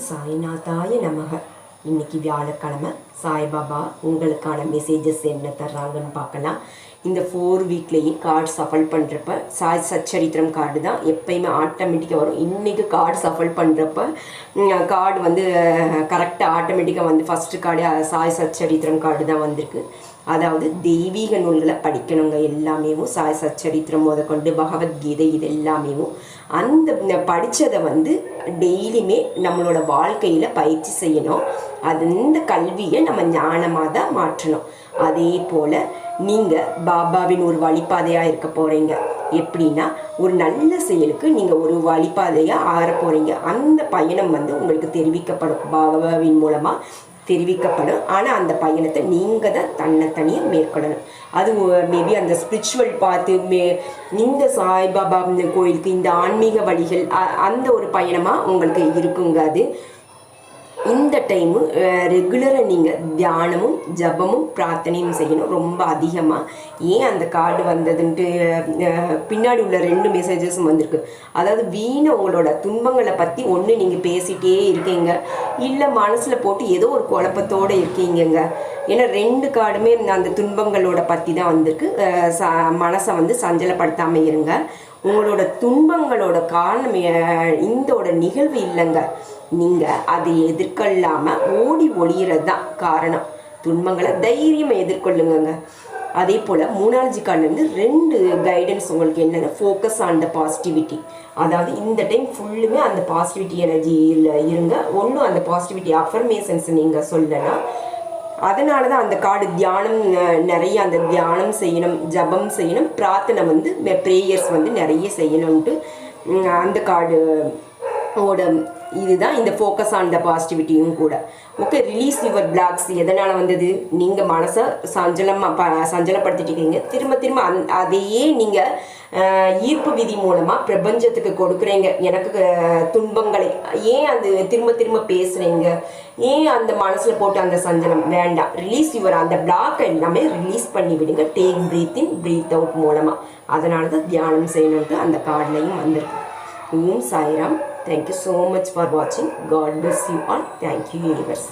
சாய்நாதாய நமக. இன்னைக்கு வியாழக்கிழமை. சாய்பாபா உங்களுக்கான மெசேஜஸ் என்ன தர்றாங்கன்னு பார்க்கலாம். இந்த 4 வீக்லேயே கார்டு சஃபல் பண்ணுறப்ப சாய் சச்சரித்திரம் கார்டு தான் எப்பயுமே ஆட்டோமேட்டிக்காக வரும். இன்றைக்கி கார்டு சஃபல் பண்ணுறப்ப கார்டு வந்து கரெக்டாக ஆட்டோமேட்டிக்காக வந்து ஃபஸ்ட்டு கார்டு சாய் சச்சரித்திரம் கார்டு தான் வந்திருக்கு. அதாவது தெய்வீக நூல்களை படிக்கணுங்க. எல்லாமே சாய் சச்சரித்திரம் முதற்கொண்டு பகவத்கீதை இது எல்லாமே அந்த படித்ததை வந்து டெய்லியுமே நம்மளோட வாழ்க்கையில் பயிற்சி செய்யணும். அந்த கல்வியை நம்ம ஞானமாக தான் மாற்றணும். அதே போல் நீங்கள் பாபாவின் ஒரு வழிபாதையாக இருக்க போகிறீங்க. எப்படின்னா ஒரு நல்ல செயலுக்கு நீங்கள் ஒரு வழிபாதையாக ஆற போகிறீங்க. அந்த பயணம் வந்து உங்களுக்கு தெரிவிக்கப்படும், பாபாவின் மூலமாக தெரிவிக்கப்படும். ஆனால் அந்த பயணத்தை நீங்கள் தான் தனியாக மேற்கொள்ளணும். அது மேபி அந்த ஸ்பிரிச்சுவல் பார்த்து இந்த சாய்பாபா கோயிலுக்கு இந்த ஆன்மீக வழிகள் அந்த ஒரு பயணமாக உங்களுக்கு இருக்குங்க. அது இந்த டைமு ரெகுலராக நீங்கள் தியானமும் ஜபமும் பிரார்த்தனையும் செய்யணும் ரொம்ப அதிகமாக. ஏன் அந்த கார்டு வந்ததுன்ட்டு பின்னாடி உள்ள 2 மெசேஜஸும் வந்திருக்கு. அதாவது வீணை உங்களோட துன்பங்களை பற்றி ஒன்று நீங்கள் பேசிகிட்டே இருக்கீங்க, இல்லை மனசில் போட்டு ஏதோ ஒரு குழப்பத்தோடு இருக்கீங்கங்க. ஏன்னா 2 கார்டுமே அந்த துன்பங்களோட பற்றி தான் வந்திருக்கு. மனசை வந்து சஞ்சலப்படுத்தாமல் இருங்க. உங்களோட துன்பங்களோட காரணம் இந்தோட நிகழ்வு இல்லைங்க. நீங்கள் அதை எதிர்கொள்ளாமல் ஓடி ஒளிகிறது தான் காரணம். துன்பங்களை தைரியமாக எதிர்கொள்ளுங்க. அதே போல் 3ஆம் கார்டுலேருந்து 2 கைடன்ஸ் உங்களுக்கு என்னென்ன, ஃபோக்கஸ் ஆன் த பாசிட்டிவிட்டி. அதாவது இந்த டைம் ஃபுல்லுமே அந்த பாசிட்டிவிட்டி எனர்ஜியில் இருங்க. ஒன்றும் அந்த பாசிட்டிவிட்டி அஃபர்மேஷன்ஸ் நீங்கள் சொல்லலாம். அதனால தான் அந்த கார்டு தியானம் நிறைய அந்த தியானம் செய்யணும், ஜபம் செய்யணும், பிரார்த்தனை வந்து ப்ரேயர்ஸ் வந்து நிறைய செய்யணும்ன்ட்டு அந்த கார்டு ஓட இதுதான் இந்த ஃபோக்கஸ் ஆன் த பாசிட்டிவிட்டியும் கூட. Okay, release your blocks. எதனால் வந்தது? நீங்கள் மனசை சஞ்சலப்படுத்திட்டீங்க. திரும்ப அதையே நீங்கள் ஈர்ப்பு விதி மூலமாக பிரபஞ்சத்துக்கு கொடுக்குறீங்க. எனக்கு துன்பங்களை ஏன் அது திரும்ப பேசுகிறீங்க? ஏன் அந்த மனசில் போட்டு அந்த சஞ்சலம் வேண்டாம். ரிலீஸ் யுவர் அந்த பிளாக்கை எல்லாமே ரிலீஸ் பண்ணி விடுங்க. டேக் பிரீத் இன் பிரீத் அவுட் மூலமாக. அதனால தான் தியானம் செய்யணுன்ட்டு அந்த கார்ட்லையும் வந்திருக்கு. ஓம் Sairam. Thank you so much for watching. God bless you all. Thank you, universe.